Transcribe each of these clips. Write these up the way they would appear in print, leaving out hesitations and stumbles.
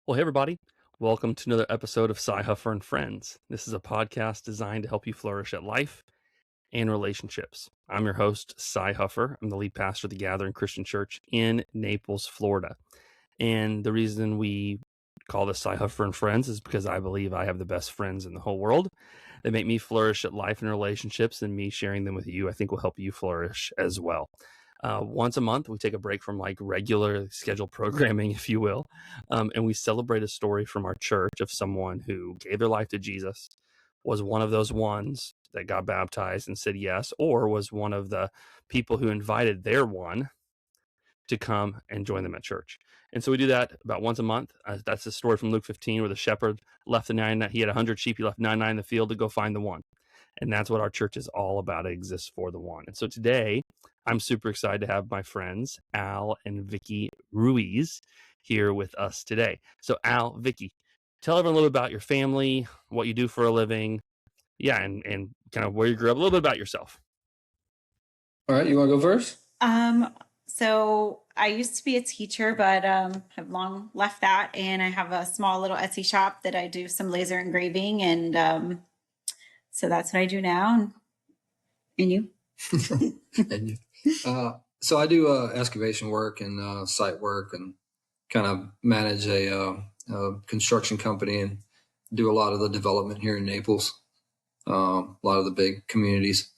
Well, hey, everybody. Welcome to another episode of Huffer and Friends. This is a podcast designed to help you flourish at life and relationships. I'm your host, Huffer. I'm the lead pastor of the Gathering Christian Church in Naples, Florida. And the reason we call this Huffer and Friends is because I believe I have the best friends in the whole world. They make me flourish at life and relationships, and me sharing them with you, I think, will help you flourish as well. Once a month, we take a break from like regular scheduled programming, if you will, and we celebrate a story from our church of someone who gave their life to Jesus, was one of those ones that got baptized and said yes, or was one of the people who invited their one to come and join them at church. And so we do that about once a month. That's the story from Luke 15, where the shepherd left the 99. He had 100 sheep. He left 99 in the field to go find the one. And that's what our church is all about. It exists for the one. And so today, I'm super excited to have my friends, Al and Vicki Ruiz, here with us today. So Al, Vicki, tell everyone a little bit about your family, what you do for a living, and kind of where you grew up, a little bit about yourself. All right, you want to go first? So I used to be a teacher, but have long left that, and I have a small little Etsy shop that I do some laser engraving, and so that's what I do now. And you? And you. So I do excavation work and site work, and kind of manage a construction company and do a lot of the development here in Naples, a lot of the big communities.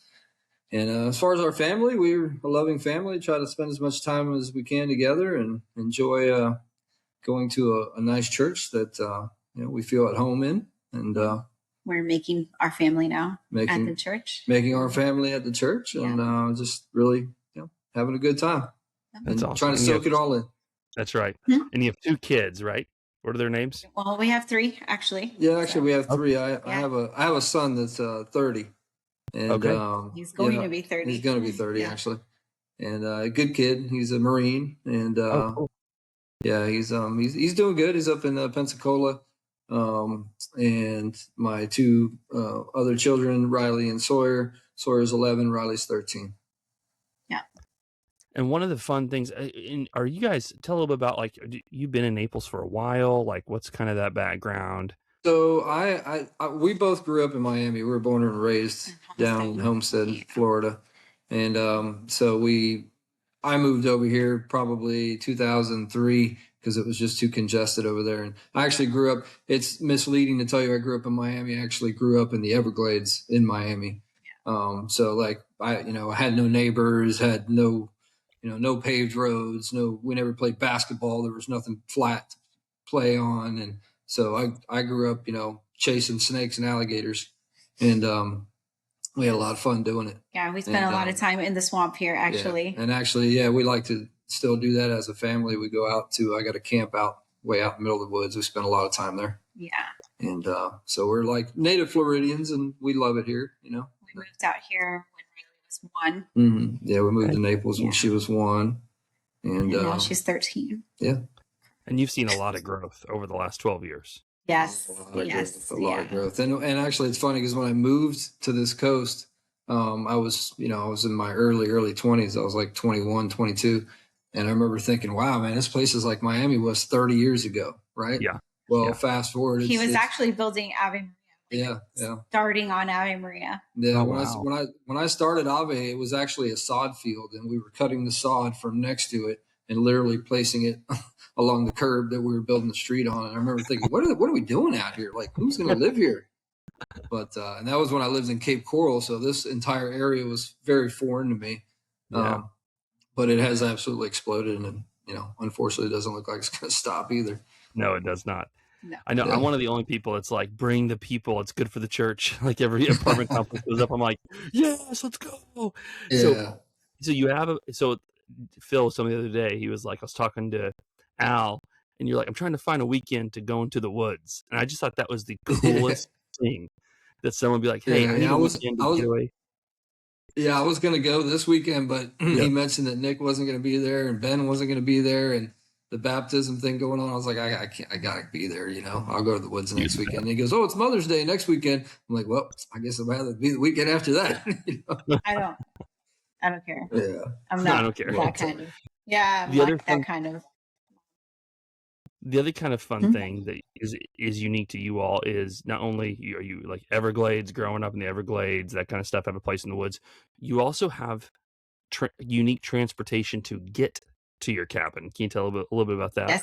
And as far as our family, we're a loving family. Try to spend as much time as we can together and enjoy going to a nice church that we feel at home in. And we're making our family now at the church. Making our family at the church, and just really having a good time. That's awesome. Trying to soak it all in. That's right. Mm-hmm. And you have 2 kids, right? What are their names? Well, we have 3 actually. Yeah, actually, we have 3. I have a son that's 30. And, okay. He's going to be 30. He's going to be 30 actually, and a good kid. He's a Marine, and cool. he's doing good. He's up in Pensacola, and my 2 other children, Riley and Sawyer. Sawyer's 11, Riley's 13. Yeah. And one of the fun things, are you guys tell a little bit about like you've been in Naples for a while? Like, what's kind of that background? So we both grew up in Miami. We were born and raised down in Homestead, Florida. And I moved over here probably 2003 because it was just too congested over there. And I actually grew up, it's misleading to tell you I grew up in Miami. I actually grew up in the Everglades in Miami. So like I had no neighbors, had no paved roads, we never played basketball. There was nothing flat to play on. And so I grew up, chasing snakes and alligators, and we had a lot of fun doing it. Yeah, we spent a lot of time in the swamp here, actually. Yeah. And actually, we like to still do that as a family. We go out I got a camp way out in the middle of the woods. We spend a lot of time there. Yeah. And so we're like native Floridians, and we love it here, We moved out here when Riley was 1. Mm-hmm. Yeah, we moved to Naples when she was 1. And now she's 13. Yeah. And you've seen a lot of growth over the last 12 years. Yes. A lot of growth. And actually it's funny because when I moved to this coast, I was in my early 20s. I was like 21, 22. And I remember thinking, wow, man, this place is like Miami was 30 years ago. Right. Yeah. Well, fast forward. He was actually building Ave Maria. Starting on Ave Maria. Yeah. When I started Ave, it was actually a sod field, and we were cutting the sod from next to it and literally placing it along the curb that we were building the street on. And I remember thinking, what are we doing out here? Like, who's going to live here? But and that was when I lived in Cape Coral, so this entire area was very foreign to me. Yeah. But it has absolutely exploded, and unfortunately, it doesn't look like it's going to stop either. No, it does not. No. I know. Yeah. I'm one of the only people that's like, bring the people. It's good for the church. Like every apartment complex goes up, I'm like, yes, let's go. Yeah. So you have Phil, some the other day, he was like, I was talking to Al, and you're like, I'm trying to find a weekend to go into the woods. And I just thought that was the coolest thing, that someone would be like, hey, I need a weekend to get away. Yeah, I was going to go this weekend, but he mentioned that Nick wasn't going to be there and Ben wasn't going to be there, and the baptism thing going on. I was like, I got to be there, I'll go to the woods next weekend. And he goes, oh, it's Mother's Day next weekend. I'm like, well, I guess I'd rather be the weekend after that. I don't care. Yeah. I'm not I don't care. that kind of. Yeah, I'm the not that kind of. The other kind of fun thing that is unique to you all is not only are you like Everglades, growing up in the Everglades, that kind of stuff, have a place in the woods. You also have unique transportation to get to your cabin. Can you tell a little bit about that? Yes.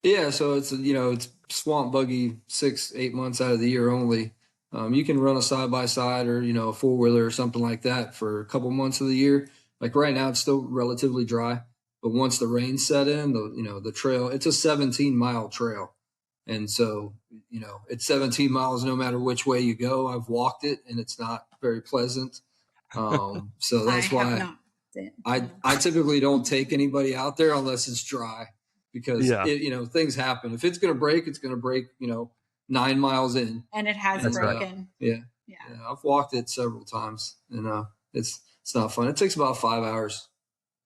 Yeah, so it's it's swamp buggy 6-8 months out of the year only. You can run a side by side or a four wheeler or something like that for a couple months of the year. Like right now, it's still relatively dry, but once the rain set in, the trail, it's a 17-mile trail, and so it's 17 miles no matter which way you go. I've walked it, and it's not very pleasant. So that's why I typically don't take anybody out there unless it's dry, because things happen. If it's going to break, it's going to break 9 miles in, and it has broken. Yeah, I've walked it several times, and it's not fun. It takes about 5 hours.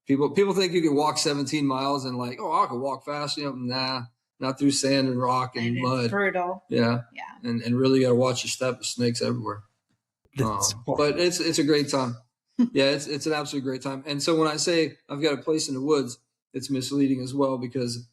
People think you can walk 17 miles and like, oh, I can walk fast. Nah, not through sand and rock and mud. It's brutal. Yeah. And really got to watch your step. There's snakes everywhere. But it's a great time. Yeah, it's an absolute great time. And so when I say I've got a place in the woods, it's misleading as well, because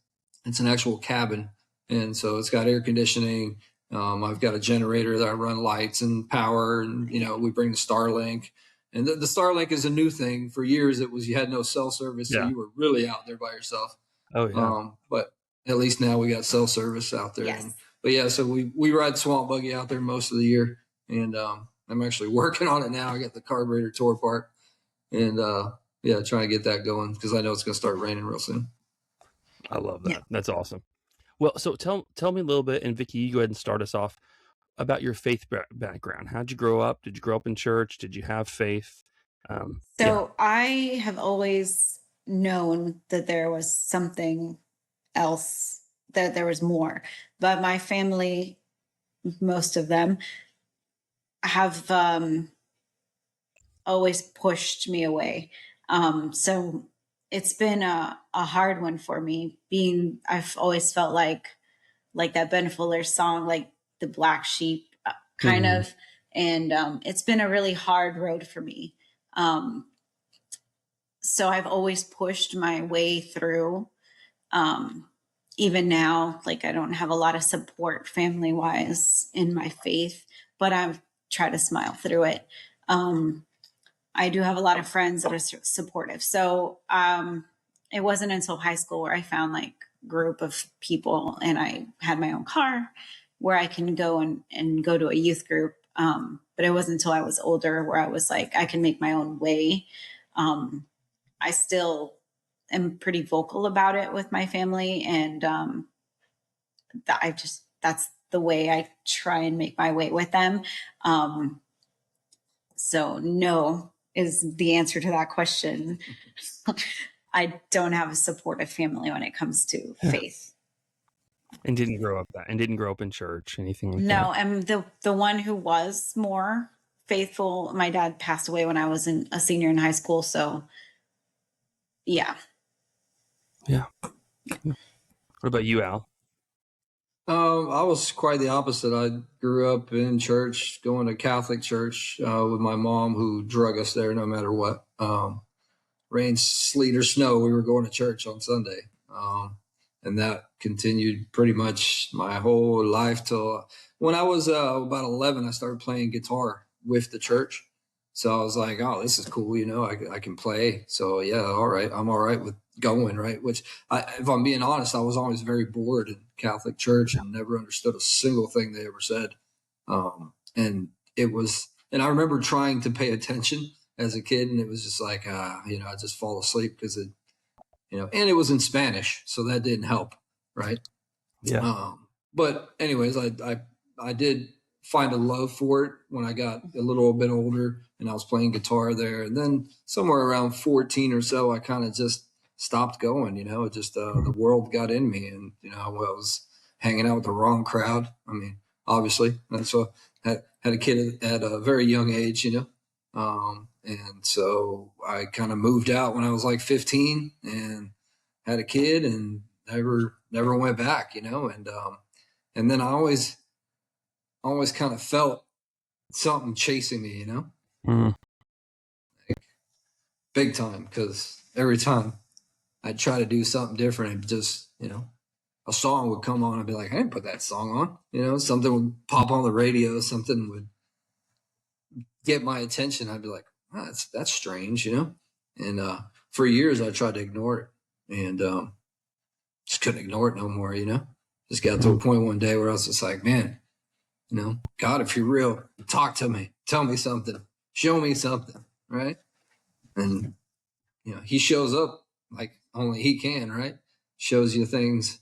it's an actual cabin, and so it's got air conditioning. I've got a generator that I run lights and power, and we bring the Starlink. And the Starlink is a new thing. For years, it was you had no cell service, so you were really out there by yourself. Oh yeah. But at least now we got cell service out there. Yes. But yeah, so we ride swamp buggy out there most of the year, and I'm actually working on it now. I got the carburetor tore apart, and trying to get that going because I know it's going to start raining real soon. I love that. Yeah. That's awesome. Well, so tell me a little bit, and Vicky, you go ahead and start us off about your faith background. How'd you grow up? Did you grow up in church? Did you have faith? I have always known that there was something else, that there was more, but my family, most of them, have always pushed me away. So it's been a hard one for me. I've always felt like that Ben Fuller song, like the black sheep kind of. And it's been a really hard road for me. So I've always pushed my way through. Even now, like I don't have a lot of support family wise in my faith, but I've tried to smile through it. I do have a lot of friends that are supportive. So it wasn't until high school where I found like a group of people, and I had my own car where I can go and go to a youth group. But it wasn't until I was older where I was like, I can make my own way. I still am pretty vocal about it with my family. And that's the way I try and make my way with them. So no is the answer to that question. I don't have a supportive family when it comes to faith. And didn't grow up in church, anything like that? No, and the one who was more faithful, my dad passed away when I was a senior in high school. So yeah. Yeah. What about you, Al? I was quite the opposite. I grew up in church, going to Catholic church with my mom, who drug us there no matter what. Rain, sleet, or snow, we were going to church on Sunday. And that continued pretty much my whole life till when I was about 11, I started playing guitar with the church. So I was like, oh, this is cool. I can play. So yeah, all right. I'm all right with going, right? Which if I'm being honest, I was always very bored in Catholic church and never understood a single thing they ever said. And I remember trying to pay attention as a kid, and it was just like, I just fall asleep because and it was in Spanish, so that didn't help, right? Yeah. But anyways, I did find a love for it when I got a little bit older, and I was playing guitar there. And then somewhere around 14 or so, I kind of just stopped going. It just the world got in me, and I was hanging out with the wrong crowd. I mean, obviously, and so had a kid at a very young age, and so I kind of moved out when I was like 15 and had a kid and never went back, and then I always kind of felt something chasing me, like, big time, because every time I try to do something different, it just, a song would come on, I'd be like, I didn't put that song on. You know, something would pop on the radio, something would get my attention. I'd be like, oh, that's strange, you know? And for years I tried to ignore it, and just couldn't ignore it no more, you know? Just got to a point one day where I was just like, man, you know, God, if you're real, talk to me, tell me something, show me something, right? And, you know, he shows up like only he can, right? Shows you things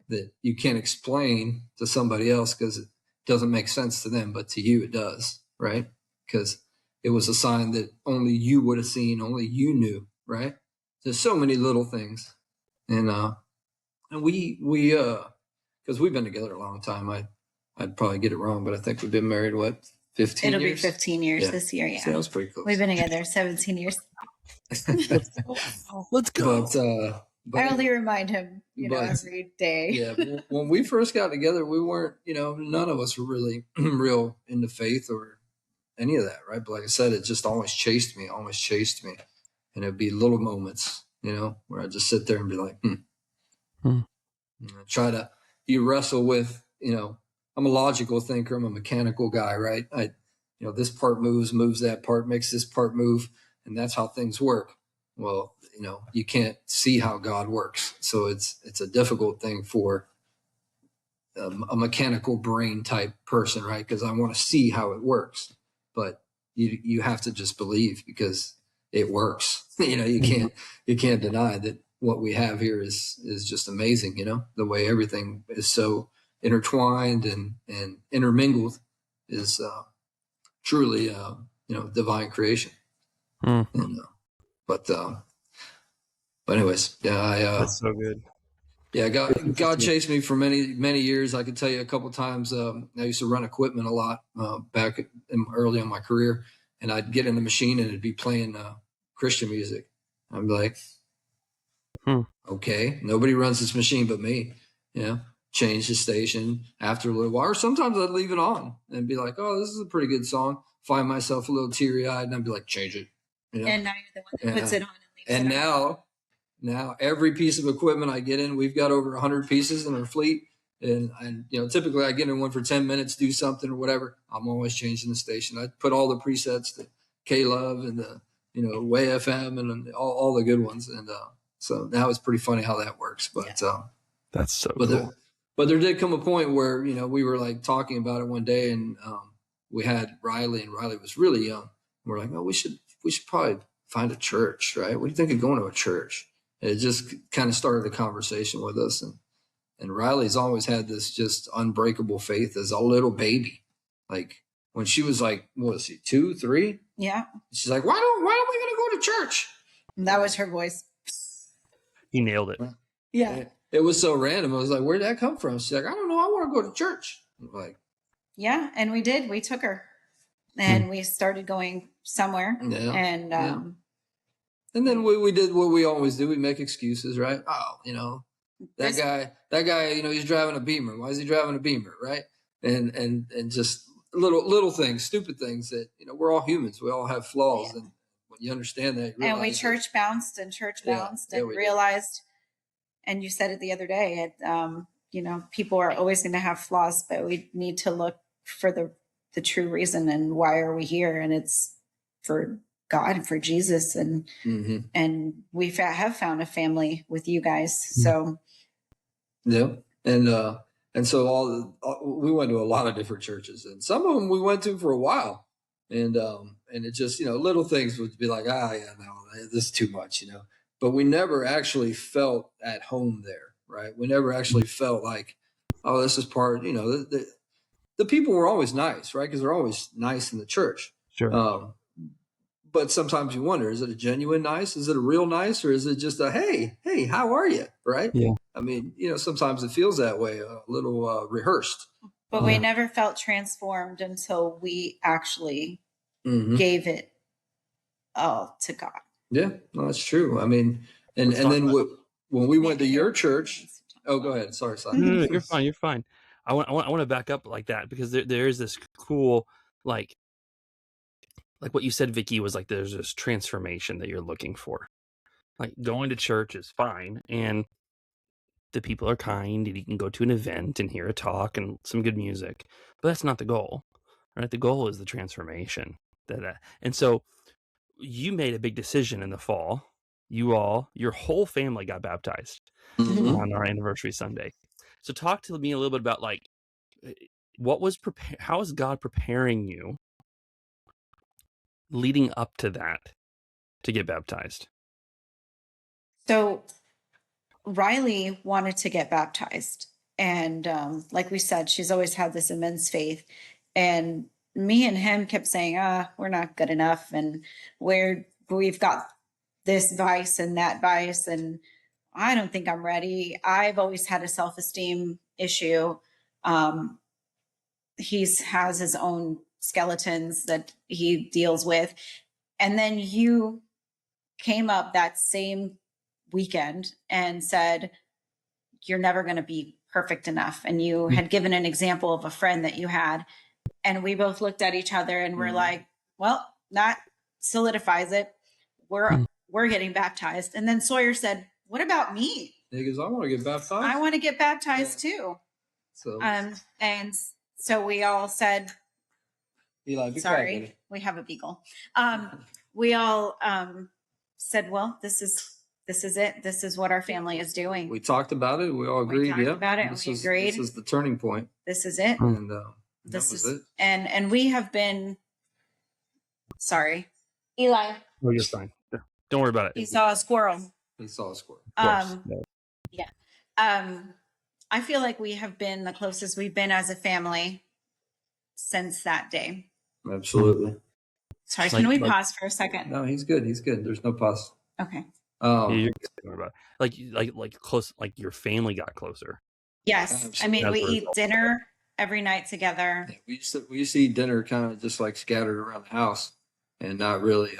that you can't explain to somebody else because it doesn't make sense to them, but to you it does, right? Because it was a sign that only you would have seen, only you knew, right? There's so many little things. And we because we've been together a long time. I'd probably get it wrong, but I think we've been married, what, 15 It'll years? be 15 years this year. Yeah. So that was pretty close. We've been together 17 years. Let's go. But I only remind him, every day. Yeah. When we first got together, we weren't, none of us were really real into faith or any of that, right? But like I said, it just always chased me. And it'd be little moments, where I'd just sit there and be like, you wrestle with, I'm a logical thinker. I'm a mechanical guy, right? This part moves that part, makes this part move. And that's how things work. Well, you can't see how God works. So it's a difficult thing for a mechanical brain type person, right? Because I want to see how it works. But you have to just believe because it works. You can't deny that what we have here is just amazing, the way everything is so intertwined and intermingled is truly divine creation. And, but anyways, yeah, that's so good. Yeah, God chased me for many years. I could tell you a couple of times. I used to run equipment a lot back early in my career, and I'd get in the machine and it'd be playing Christian music. I'm like, okay, nobody runs this machine but me. Change the station after a little while. Or sometimes I'd leave it on and be like, oh, this is a pretty good song. Find myself a little teary-eyed, and I'd be like, change it. And now you're the one that puts it on and leaves it on. Now every piece of equipment I get in, we've got over 100 pieces in our fleet. And typically I get in one for 10 minutes, do something or whatever. I'm always changing the station. I put all the presets, the K-Love and the, Way FM and all the good ones. And so now it's pretty funny how that works. But that's so cool. But there did come a point where, we were like talking about it one day, and we had Riley, and Riley was really young. We're like, oh, we should probably find a church, right? What do you think of going to a church? And it just kind of started a conversation with us. And Riley's always had this just unbreakable faith as a little baby. Like when she was like, what was she, 2, 3? Yeah. She's like, why don't we gonna go to church? That was her voice. You nailed it. Yeah. It was so random. I was like, where did that come from? She's like, I don't know. I want to go to church. I'm like, yeah. And we did. We took her and we started going somewhere. Yeah. And then we did what we always do. We make excuses, right? Oh, that guy, he's driving a Beamer. Why is he driving a Beamer, right? And just little things, stupid things that, we're all humans. We all have flaws. Yeah. And when you understand that, and we church bounced and realized, and you said it the other day, people are always going to have flaws, but we need to look for the true reason and why are we here? And it's for God and for Jesus. And we have found a family with you guys. So. Yeah. And so we went to a lot of different churches, and some of them we went to for a while, and it just, little things would be like, no, this is too much, but we never actually felt at home there. Right. We never actually felt like, oh, this is part, the people were always nice, right? Because they're always nice in the church. Sure. But sometimes you wonder, is it a genuine nice? Is it a real nice? Or is it just a, hey, how are you? Right. Yeah. I mean, sometimes it feels that way, a little rehearsed. But we never felt transformed until we actually gave it all to God. Yeah, no, that's true. I mean, and then when we went to your church, oh, go ahead. Sorry. No, you're fine. I want to back up like that because there is this cool, like what you said, Vicky, was like, there's this transformation that you're looking for. Like going to church is fine. And the people are kind and you can go to an event and hear a talk and some good music, but that's not the goal, right? The goal is the transformation. And so you made a big decision in the fall. Your whole family got baptized on our anniversary Sunday. So talk to me a little bit about like, how is God preparing you leading up to that to get baptized? So Riley wanted to get baptized. And like we said, she's always had this immense faith. And me and him kept saying, we're not good enough. And we've got this vice and that vice. And I don't think I'm ready. I've always had a self-esteem issue. He has his own skeletons that he deals with. And then you came up that same weekend and said, you're never going to be perfect enough. And you had given an example of a friend that you had. And we both looked at each other and we're like, well, that solidifies it. We're getting baptized. And then Sawyer said, what about me? He goes, I want to get baptized. I want to get baptized too. So, and so we all said, Eli, be sorry, quiet, we have a beagle. We all said, well, this is it. This is what our family is doing. we talked about it. We all agreed. talked about it and we agreed. This is the turning point. This is it. And This is it. And we have been, sorry, Eli, Oh, you're fine. Don't worry about he it. saw a squirrel. He saw a squirrel. Yeah. I feel like we have been the closest we've been as a family since that day. Absolutely. Sorry, can we pause for a second? No, he's good. He's good. There's no pause. Okay. Yeah, you're good. Don't worry about it. Like close, like your family got closer. Yes. Absolutely. I mean, As we a eat result. dinner every night together. We used to eat dinner kind of just like scattered around the house and not really,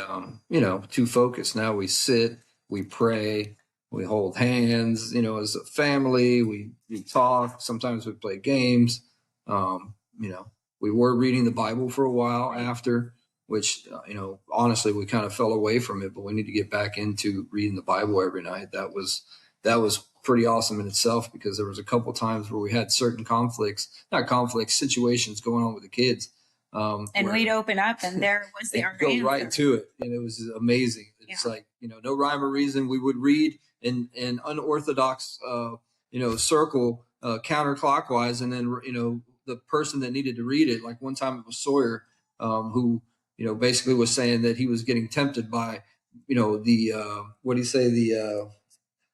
too focused. Now we sit, we pray, we hold hands, as a family, we talk. Sometimes we play games. We were reading the Bible for a while after, which, honestly, we kind of fell away from it, but we need to get back into reading the Bible every night. That was pretty awesome in itself, because there was a couple times where we had certain situations going on with the kids. And we'd open up and there was the go right to it. And it was amazing. It's like, no rhyme or reason. We would read in unorthodox, circle counterclockwise. And then, the person that needed to read it, like one time it was Sawyer, who, basically was saying that he was getting tempted by, the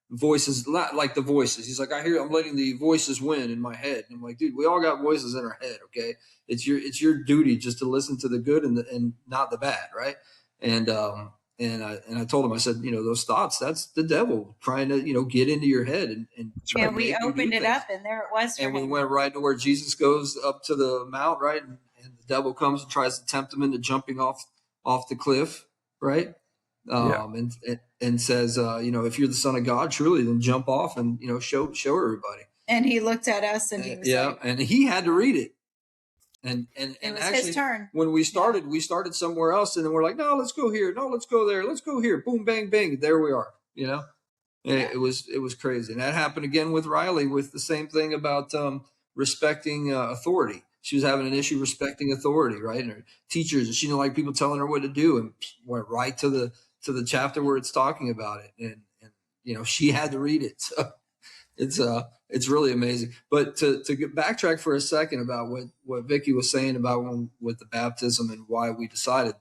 voices, like the voices. He's like, I'm letting the voices win in my head. And I'm like, dude, we all got voices in our head. Okay. It's your duty just to listen to the good and not the bad. Right. And I told him, I said, those thoughts, that's the devil trying to, get into your head and we opened it up and there it was. And we went right to where Jesus goes up to the mount, right? And the devil comes and tries to tempt him into jumping off the cliff, right? And says, if you're the Son of God, truly, then jump off and, show everybody. And he looked at us and he was like, and he had to read it. And it was actually, his turn. When we started somewhere else, and then we're like, no, let's go here. No, let's go there. Let's go here. Boom, bang, bang. There we are. It was crazy. And that happened again with Riley, with the same thing about respecting authority. She was having an issue respecting authority, right? And her teachers, and she didn't like people telling her what to do, and went right to the chapter where it's talking about it. And she had to read it. So it's really amazing. But to backtrack for a second about what Vicky was saying about with the baptism and why we decided,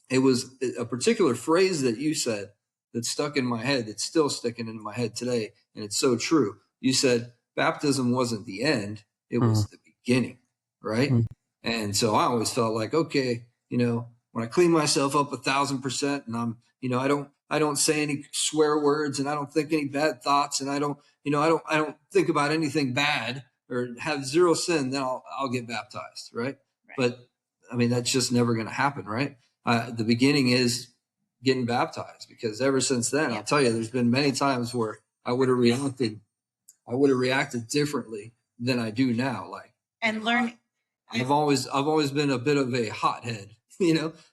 it was a particular phrase that you said that stuck in my head, that's still sticking in my head today. And it's so true. You said baptism wasn't the end, it was the beginning, right? And so I always felt like, okay, when I clean myself up 1,000% and I'm, I don't say any swear words and I don't think any bad thoughts and I don't think about anything bad or have zero sin, then I'll get baptized. Right. But I mean, that's just never going to happen. Right. The beginning is getting baptized, because ever since then, I'll tell you, there's been many times where I would have reacted differently than I do now. Like, and learn. I've always been a bit of a hothead,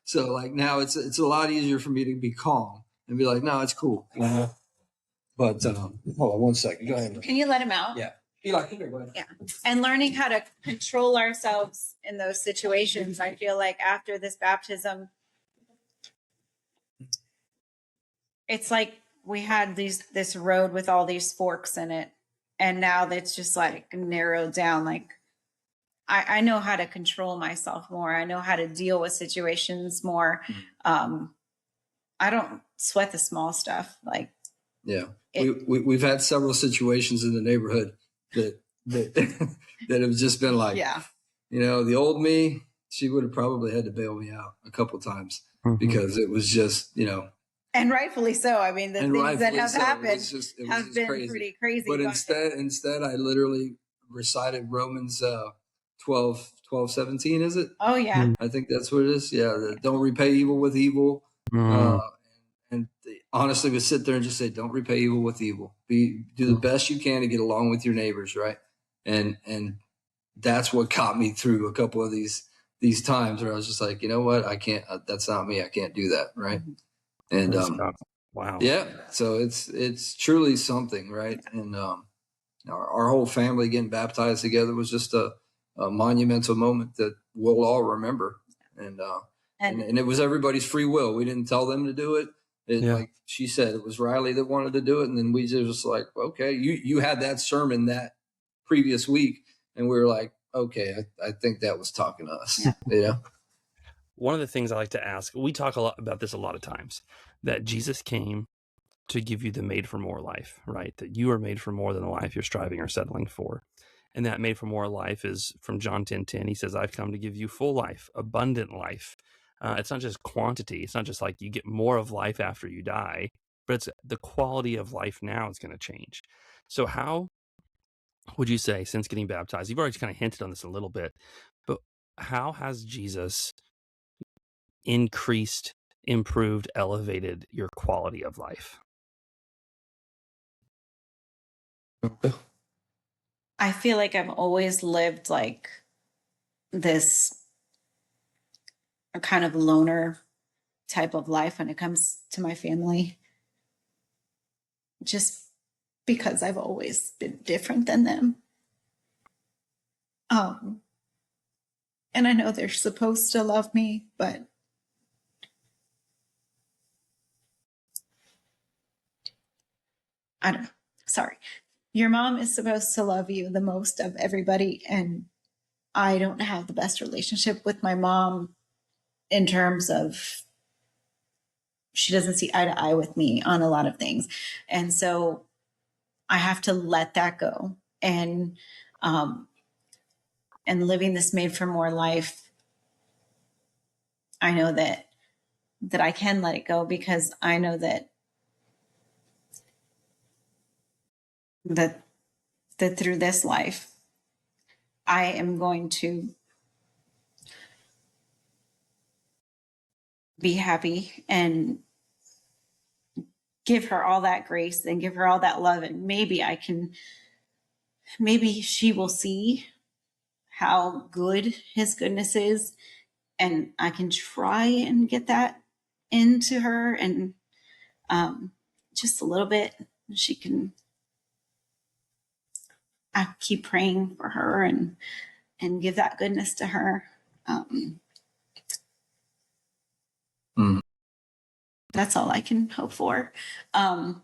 so like now it's a lot easier for me to be calm and be like, no, it's cool. But hold on one second. Go ahead. Can you let him out? Yeah. Eli, come here, go ahead. Yeah. And learning how to control ourselves in those situations. I feel like after this baptism, it's like we had this road with all these forks in it. And now that's just like narrowed down. Like I know how to control myself more. I know how to deal with situations more. I don't sweat the small stuff. Like, yeah, we've had several situations in the neighborhood that that have just been like, yeah, the old me, she would have probably had to bail me out a couple times because it was just, and rightfully so. I mean, the things that have happened have been crazy. Pretty crazy. But instead, I literally recited Romans 12:17. Is it? Oh yeah, I think that's what it is. Yeah, don't repay evil with evil. And honestly, we sit there and just say, don't repay evil with evil. Do the best you can to get along with your neighbors, right? And that's what got me through a couple of these times where I was just like, you know what, I can't. That's not me. I can't do that, right? And wow, yeah. So it's truly something, right? And our whole family getting baptized together was just a monumental moment that we'll all remember. And it was everybody's free will. We didn't tell them to do it. Like she said, it was Riley that wanted to do it. And then we just like, okay, you had that sermon that previous week. And we were like, okay, I think that was talking to us. Yeah. One of the things I like to ask, we talk a lot about this a lot of times, that Jesus came to give you the made for more life, right? That you are made for more than the life you're striving or settling for. And that made for more life is from John 10:10. He says, I've come to give you full life, abundant life. It's not just quantity. It's not just like you get more of life after you die, but it's the quality of life now is going to change. So how would you say, since getting baptized, you've already kind of hinted on this a little bit, but how has Jesus increased, improved, elevated your quality of life? I feel like I've always lived like this kind of loner type of life when it comes to my family. Just because I've always been different than them. And I know they're supposed to love me, but I don't know. Sorry. Your mom is supposed to love you the most of everybody. And I don't have the best relationship with my mom in terms of she doesn't see eye to eye with me on a lot of things. And so I have to let that go. And living this made for more life, I know that I can let it go because I know that through this life, I am going to be happy and give her all that grace and give her all that love. And maybe she will see how good his goodness is. And I can try and get that into her and just a little bit. She can, I keep praying for her and give that goodness to her. That's all I can hope for. But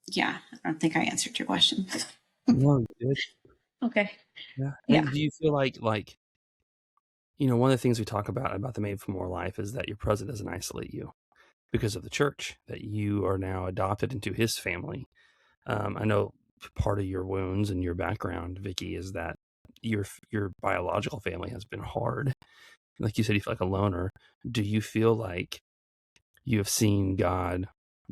yeah, I don't think I answered your question. No, good. Okay. Yeah. Yeah. Do you feel like, one of the things we talk about the Made for More life is that your present doesn't isolate you because of the church, that you are now adopted into his family. I know part of your wounds and your background, Vicky, is that your biological family has been hard. Like you said, you feel like a loner. Do you feel like you have seen God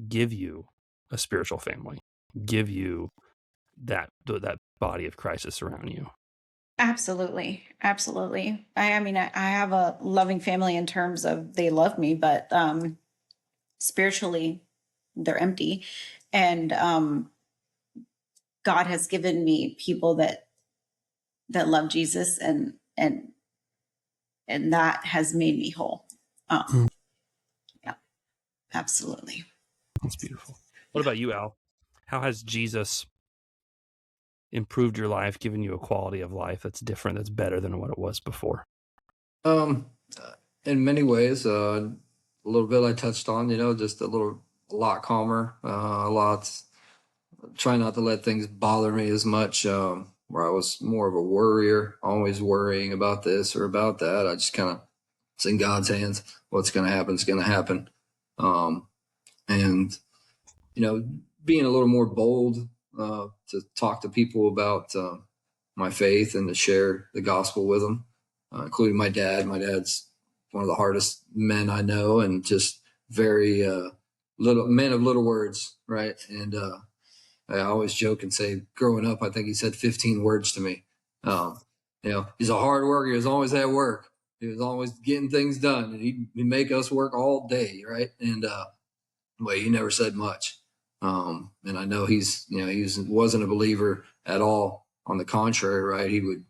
give you a spiritual family, give you that body of Christ to surround you? Absolutely. Absolutely. I mean, I have a loving family in terms of they love me, but spiritually they're empty. And God has given me people that love Jesus and that has made me whole. Yeah, absolutely. That's beautiful. What about you, Al? How has Jesus improved your life, given you a quality of life that's different, that's better than what it was before? Um, in many ways, a little bit I touched on, just a lot calmer, a lot, try not to let things bother me as much, where I was more of a worrier, always worrying about this or about that. I just kind of, it's in God's hands. What's going to happen is going to happen. And, being a little more bold, to talk to people about, my faith and to share the gospel with them, including my dad. My dad's one of the hardest men I know, and just very little men of little words, right? And I always joke and say, growing up, I think he said 15 words to me. He's a hard worker. He was always at work. He was always getting things done, and he'd make us work all day, right? And but he never said much. And I know he wasn't a believer at all. On the contrary, right? He would,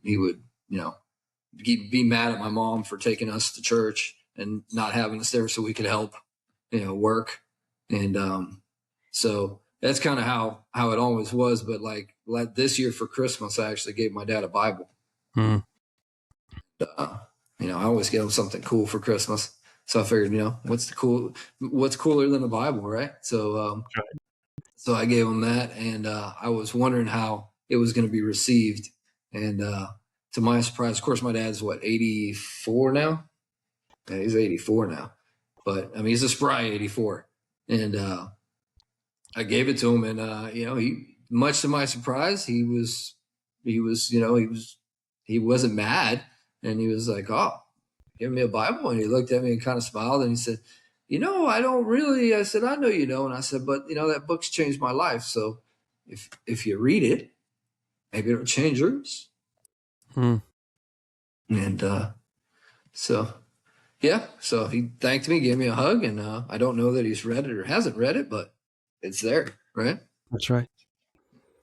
be mad at my mom for taking us to church and not having us there so we could help, work. And so that's kind of how it always was. But like this year for Christmas, I actually gave my dad a Bible. I always give him something cool for Christmas. So I figured, what's cooler than the Bible, right? So so I gave him that, and I was wondering how it was going to be received. And to my surprise, of course, my dad's 84 now? Yeah, he's 84 now. But I mean, he's a spry 84. And I gave it to him, and he, much to my surprise, he wasn't mad, and he was like, "Oh, give me a Bible," and he looked at me and kind of smiled, and he said, "I don't really." I said, "I know you don't," and I said, "But that book's changed my life. So if you read it, maybe it'll change yours." And so he thanked me, gave me a hug, and I don't know that he's read it or hasn't read it, but it's there, right? That's right.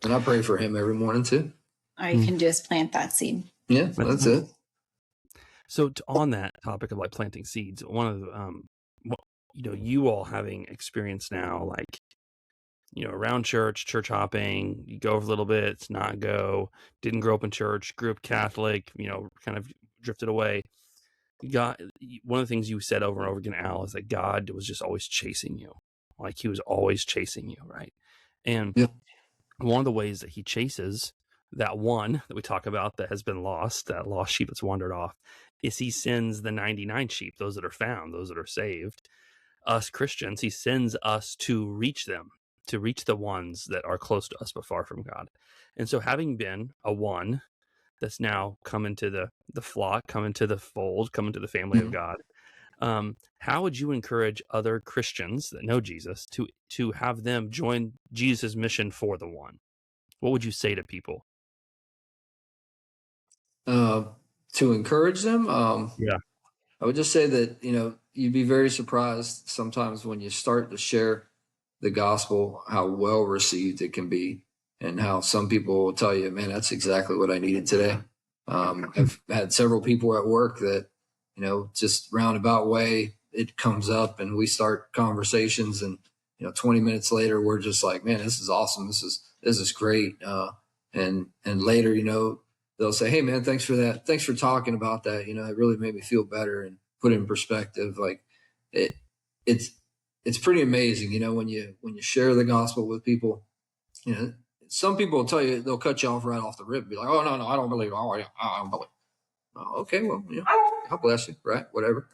And I pray for him every morning too. All you can do is plant that seed. Yeah, that's it. So on that topic of like planting seeds, one of the, you all having experience now, like, around church hopping, you go for a little bit, not go, didn't grow up in church, grew up Catholic, kind of drifted away. God, one of the things you said over and over again, Al, is that God was just always chasing you. Like he was always chasing you, right? And one of the ways that he chases that one that we talk about that has been lost, that lost sheep that's wandered off, is he sends the 99 sheep, those that are found, those that are saved, us Christians, he sends us to reach them, to reach the ones that are close to us but far from God. And so having been a one that's now come into the flock, come into the fold, come into the family of God, how would you encourage other Christians that know Jesus to have them join Jesus' mission for the one? What would you say to people? To encourage them, Yeah. I would just say that, you'd be very surprised sometimes when you start to share the gospel, how well received it can be, and how some people will tell you, man, that's exactly what I needed today. I've had several people at work that, just roundabout way, it comes up and we start conversations, and, 20 minutes later, we're just like, man, this is awesome. This is great. And later, they'll say, hey man, thanks for that. Thanks for talking about that. It really made me feel better and put it in perspective. Like it's pretty amazing, when you share the gospel with people. Some people will tell you, they'll cut you off right off the rip and be like, oh no, I don't believe. Oh, I don't believe. Oh, okay, well, God bless you, right? Whatever.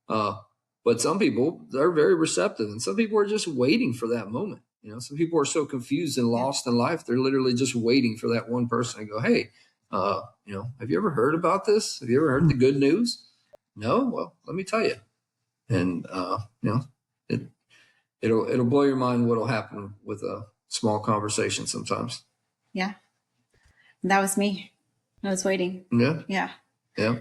But some people, they're very receptive, and some people are just waiting for that moment. Some people are so confused and lost in life, they're literally just waiting for that one person to go, hey, have you ever heard about this? Have you ever heard the good news? No? Well, let me tell you. And, it'll blow your mind what'll happen with a small conversation sometimes. Yeah. That was me. I was waiting. Yeah. Yeah. Yeah.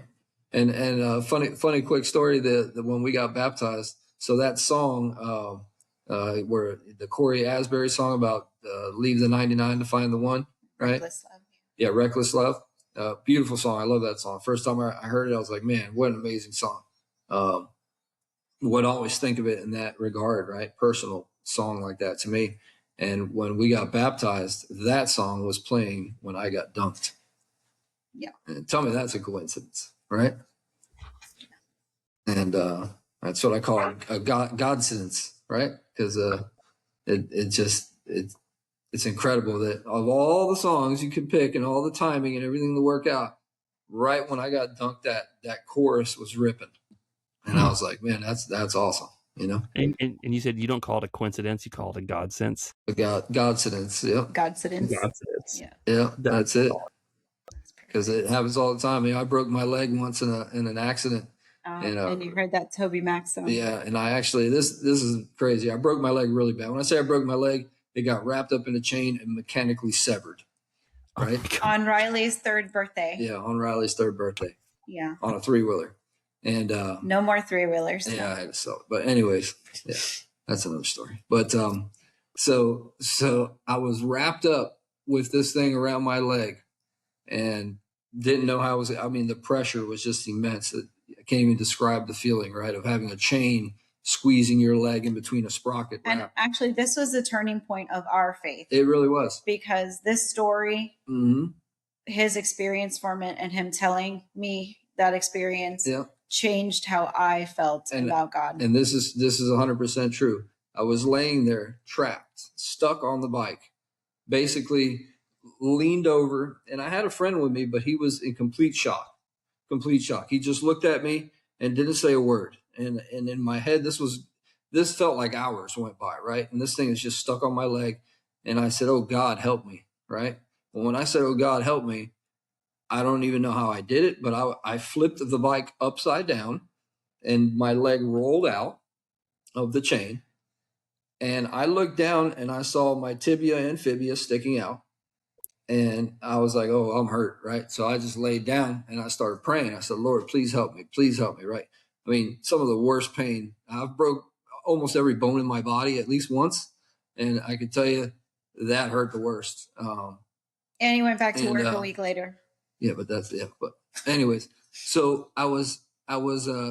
And funny quick story, the when we got baptized, so that song, where the Corey Asbury song about leave the 99 to find the one, right? Reckless Love. Yeah, Reckless Love. Beautiful song. I love that song. First time I heard it, I was like, man, what an amazing song. Would always think of it in that regard, right? Personal song like that to me. And when we got baptized, that song was playing when I got dunked. Yeah. And tell me that's a coincidence, right? And that's what I call a godsendence, right? Because it's incredible that of all the songs you could pick and all the timing and everything to work out, right when I got dunked, that chorus was ripping, and I was like, man, that's awesome, you know. And you said you don't call it a coincidence, you call it a God sense. A godsendence, yeah. Godsidence. Yeah. Yeah, that's it. That's pretty Because it happens all the time. I broke my leg once in an accident. and you heard that Toby Mac song. Yeah, and I actually this is crazy. I broke my leg really bad. When I say I broke my leg, it got wrapped up in a chain and mechanically severed. Right? On Riley's 3rd birthday. Yeah, on Riley's 3rd birthday. Yeah. On a 3-wheeler. And no more 3-wheelers. Yeah, I had to sell it. But anyways, yeah, that's another story. But so I was wrapped up with this thing around my leg and didn't know how the pressure was just immense. I can't even describe the feeling, right, of having a chain squeezing your leg in between a sprocket wrap. And actually, this was the turning point of our faith. It really was. Because this story, his experience from it and him telling me that experience changed how I felt about God. And this is 100% true. I was laying there trapped, stuck on the bike, basically leaned over, and I had a friend with me, but he was in complete shock. He just looked at me and didn't say a word. And in my head, this felt like hours went by, right? And this thing is just stuck on my leg. And I said, oh, God, help me, right? Well, when I said, oh, God, help me, I don't even know how I did it, but I flipped the bike upside down and my leg rolled out of the chain. And I looked down and I saw my tibia and fibia sticking out. And I was like, oh, I'm hurt, right? So I just laid down and I started praying. I said, Lord, please help me, right? I mean, some of the worst pain. I've broke almost every bone in my body at least once. And I could tell you that hurt the worst. And he went back to work a week later. Yeah, but that's it. But anyways, so I was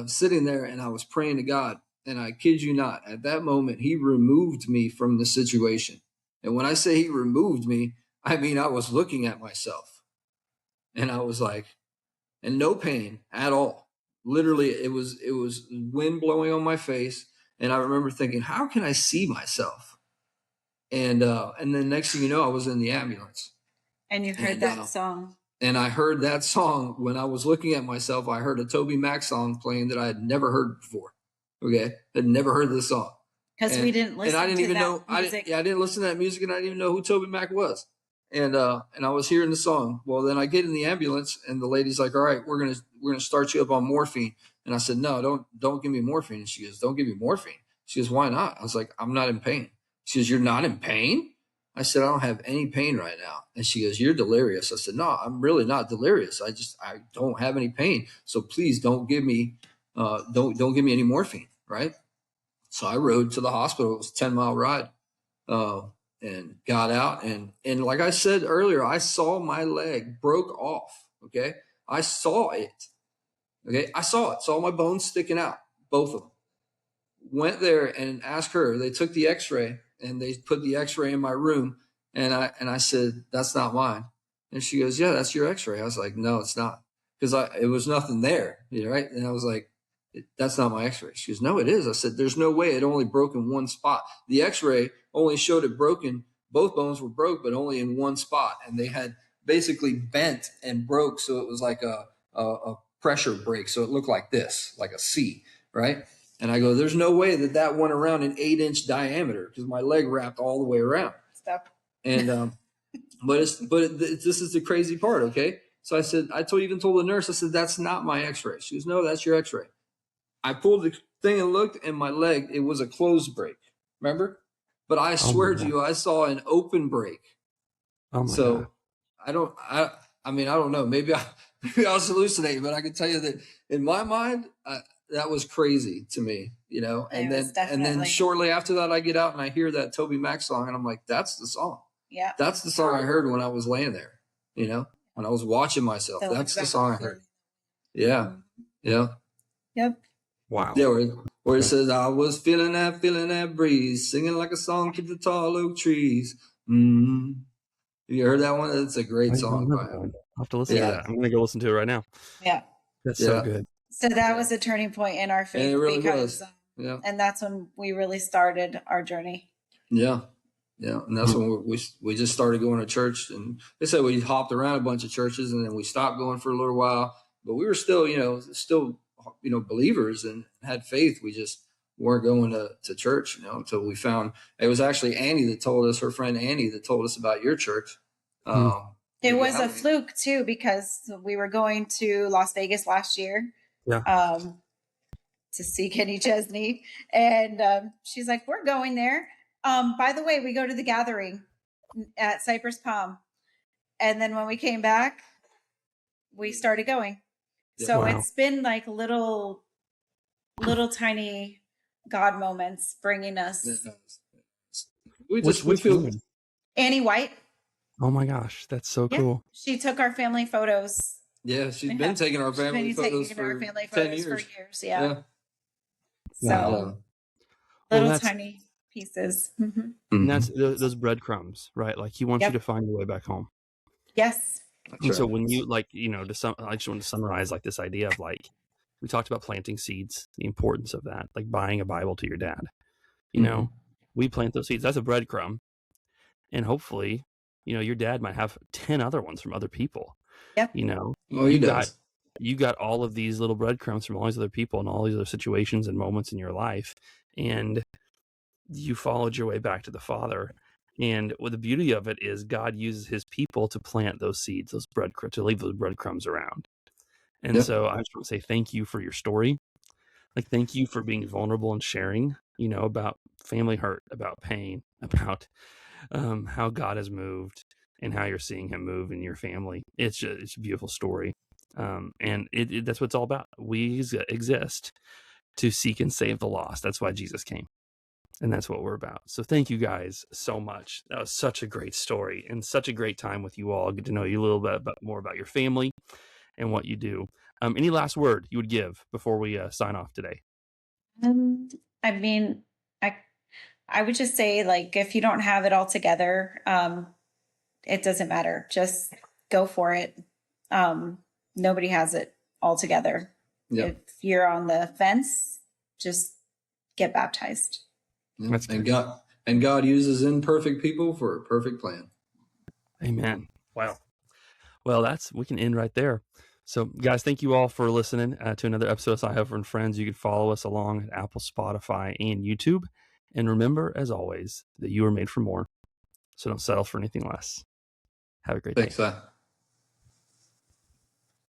sitting there and I was praying to God. And I kid you not, at that moment, he removed me from the situation. And when I say he removed me, I mean, I was looking at myself and I was like, and no pain at all. Literally, it was wind blowing on my face. And I remember thinking, how can I see myself? And then next thing you know, I was in the ambulance. And you heard that song. And I heard that song when I was looking at myself. I heard a Toby Mac song playing that I had never heard before. Okay. I'd never heard this song. Because we didn't listen to that music. And I didn't even know, I didn't listen to that music and I didn't even know who Toby Mac was. And I was hearing the song. Well, then I get in the ambulance and the lady's like, all right, we're going to start you up on morphine. And I said, no, don't give me morphine. And she goes, don't give me morphine. She goes, why not? I was like, I'm not in pain. She goes, you're not in pain? I said, I don't have any pain right now. And she goes, you're delirious. I said, no, I'm really not delirious. I don't have any pain. So please don't give me, don't give me any morphine. Right. So I rode to the hospital. It was a 10-mile ride. And got out. And like I said earlier, I saw my leg broke off. Okay. I saw it. Okay. I saw it. Saw my bones sticking out. Both of them. Went there and asked her. They took the x-ray and they put the x-ray in my room. And I said, that's not mine. And she goes, yeah, that's your x-ray. I was like, no, it's not. Because it was nothing there. Right. And I was like, that's not my x-ray. She goes, no, it is. I said, there's no way it only broke in one spot. The x-ray only showed it broken. Both bones were broke, but only in one spot. And they had basically bent and broke. So it was like a pressure break. So it looked like this, like a C, right? And I go, there's no way that went around an 8-inch diameter because my leg wrapped all the way around. Stop. And, this is the crazy part. Okay. So I said, I even told the nurse, I said, that's not my x-ray. She goes, no, that's your x-ray. I pulled the thing and looked, and my leg, it was a closed break. Remember? But I swear to you, I saw an open break. Oh my God. I don't know. Maybe I was hallucinating, but I can tell you that in my mind, that was crazy to me, you know. And then shortly after that, I get out and I hear that Toby Mac song, and I'm like, that's the song. Yeah. That's the song I heard when I was laying there, you know, when I was watching myself. That's the song I heard. Yeah. Yeah. Yep. Wow. Yeah, where it says, I was feeling that breeze, singing like a song to the tall oak trees. Mm-hmm. Have you heard that one? It's a great song by him. I'll have to listen to that. I'm going to go listen to it right now. Yeah. That's so good. So that was a turning point in our faith. And it really because, was. Yeah. And that's when we really started our journey. Yeah. Yeah. And that's when we just started going to church. And they said we hopped around a bunch of churches and then we stopped going for a little while. But we were still believers and had faith. We just weren't going to church, until we found, it was actually Annie that told us, her friend Annie that told us about your church. It was a fluke too, because we were going to Las Vegas last year. Yeah. To see Kenny Chesney. And she's like, we're going there. By the way, we go to the gathering at Cypress Palm. And then when we came back, we started going. So it's been like little tiny God moments bringing us. We feel Annie White. Oh my gosh, that's so cool. She took our family photos. Yeah, she's been taking our family photos for 10 years. Yeah. So little tiny pieces. Mm-hmm. And that's those breadcrumbs, right? Like he wants you to find your way back home. Yes. And so when you I just want to summarize like this idea of like, we talked about planting seeds, the importance of that, like buying a Bible to your dad. We plant those seeds. That's a breadcrumb. And hopefully, your dad might have 10 other ones from other people. Yep. Well, he does. You got all of these little breadcrumbs from all these other people and all these other situations and moments in your life. And you followed your way back to the Father. And the beauty of it is God uses his people to plant those seeds, those breadcrumbs, to leave those breadcrumbs around. And so I just want to say thank you for your story. Like, thank you for being vulnerable and sharing, about family hurt, about pain, about how God has moved and how you're seeing him move in your family. It's a beautiful story. And that's what it's all about. We exist to seek and save the lost. That's why Jesus came. And that's what we're about. So thank you guys so much. That was such a great story and such a great time with you all. Get to know you a little bit more about your family and what you do. Any last word you would give before we sign off today? I mean, I would just say, like, if you don't have it all together, it doesn't matter. Just go for it. Nobody has it all together. If you're on the fence, just get baptized. Yeah. And God uses imperfect people for a perfect plan. Amen. Wow. Well, we can end right there. So guys, thank you all for listening to another episode of Huffer and Friends. You can follow us along at Apple, Spotify, and YouTube. And remember, as always, that you are made for more. So don't settle for anything less. Have a great day. Thanks,